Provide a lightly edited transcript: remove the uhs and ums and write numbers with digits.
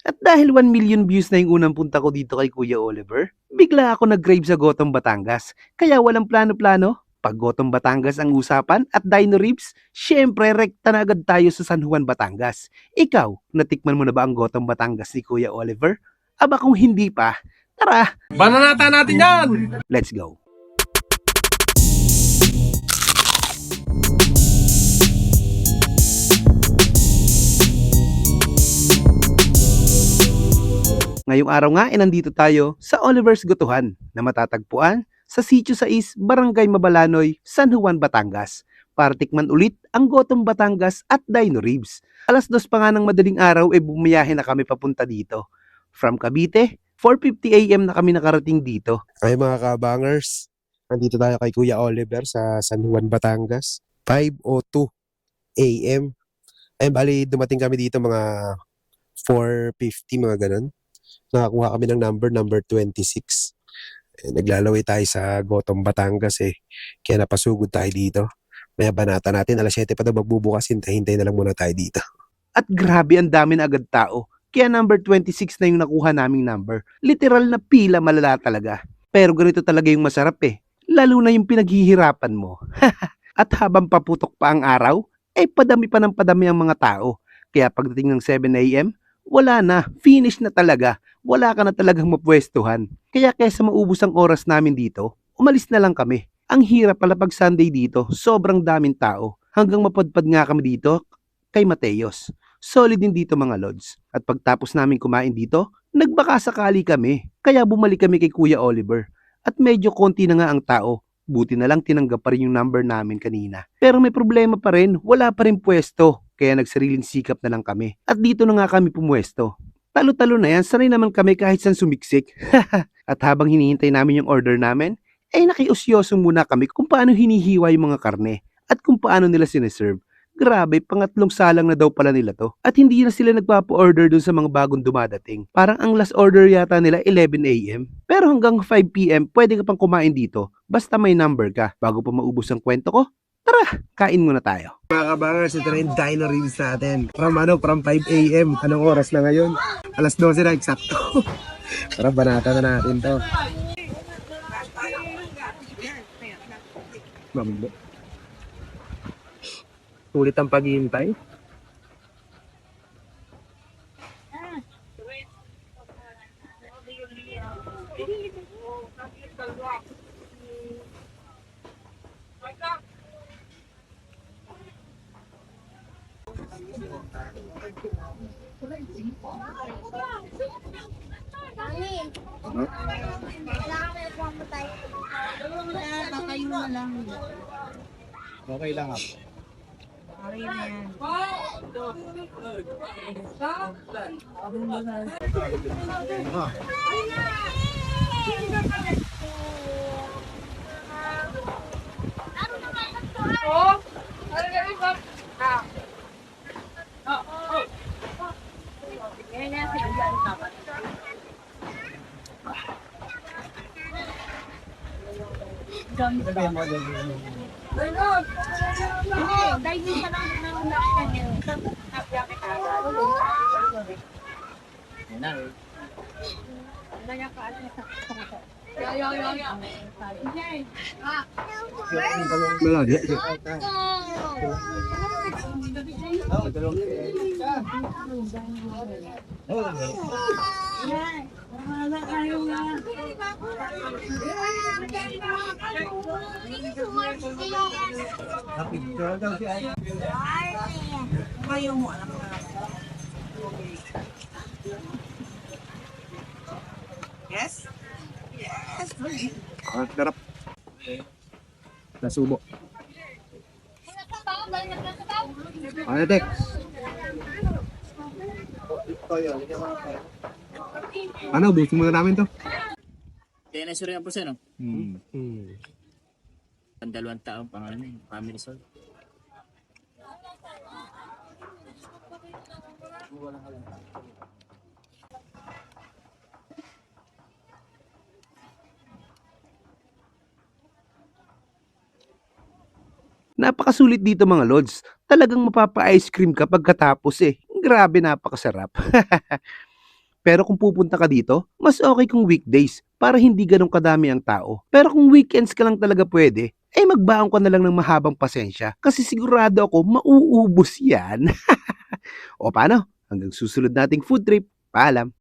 At dahil 1 million views na yung unang punta ko dito kay Kuya Oliver, bigla ako nag-grave sa Gotong Batangas. Kaya walang plano-plano. Pag Gotong Batangas ang usapan at Dino Ribs, syempre rekta na agad tayo sa San Juan, Batangas. Ikaw, natikman mo na ba ang Gotong Batangas ni Kuya Oliver? Aba kung hindi pa, tara, Bananata natin yan! let's go! Ngayong araw nga ay nandito tayo sa Oliver's Gotuhan na matatagpuan sa Sitio 6, Barangay Mabalanoy, San Juan, Batangas para tikman ulit ang Gotong Batangas at Dino Ribs. Alas 2 pa nga ng madaling araw ay bumiyahe na kami papunta dito. From Cavite, 4:50 AM na kami nakarating dito. Ay mga kabangers, nandito tayo kay Kuya Oliver sa San Juan, Batangas. 5:02 AM. Ay bali dumating kami dito mga 4:50 mga ganun. Nakakuha kami ng number 26. Naglalaway tayo sa Gotong Batangas kaya napasugod tayo dito. May banata natin, alas 7 pa daw magbubukas, hintay na lang muna tayo dito. At grabe ang dami na agad tao. Kaya number 26 na yung nakuha naming number. Literal na pila, malala talaga. Pero ganito talaga yung masarap Lalo na yung pinaghihirapan mo. At habang paputok pa ang araw, padami pa ng padami ang mga tao. Kaya pagdating ng 7 AM, wala na, finish na talaga. Wala ka na talagang mapwestuhan. Kaya kaysa maubos ang oras namin dito, umalis na lang kami. Ang hirap pala pag Sunday dito, sobrang daming tao. Hanggang mapadpad nga kami dito kay Mateos. Solid din dito mga lods. At pagtapos namin kumain dito, nagbaka sakali kami. Kaya bumalik kami kay Kuya Oliver. At medyo konti na nga ang tao. Buti na lang tinanggap pa rin yung number namin kanina. Pero may problema pa rin, wala pa rin pwesto. Kaya nagsariling sikap na lang kami. At dito na nga kami pumwesto. Talo-talo na yan, sanay naman kami kahit saan sumiksik. At habang hinihintay namin yung order namin, nakiusyoso muna kami kung paano hinihiwa yung mga karne at kung paano nila sineserve. Grabe, pangatlong salang na daw pala nila to. At hindi na sila nagpapa-order dun sa mga bagong dumadating. Parang ang last order yata nila 11 AM. Pero hanggang 5 PM, pwede ka pang kumain dito. Basta may number ka. Bago pa maubos ang kwento ko, tara, kain muna tayo. Mga kabangers, ito na yung Dino Ribs natin. From 5 AM. Anong oras na ngayon? Alas 12 na, eksakto. Para banata na natin to. Mambo. Sulit ang paghihintay. Okay lang ako. Malagi. Yes? Yes, please. Darap. Nasubo. Ano, Tek? Ano, busin muna namin to. Kaya na-sure nga po siya, no? Hmm. Ang 2 taong pangalan, family soul. Napakasulit dito mga lods. Talagang mapapa-ice cream ka pagkatapos Grabe, napakasarap. Pero kung pupunta ka dito, mas okay kung weekdays para hindi ganun kadami ang tao. Pero kung weekends ka lang talaga pwede, magbaon ka na lang ng mahabang pasensya kasi sigurado ako mauubos yan. O paano? Hanggang susunod nating food trip. Paalam.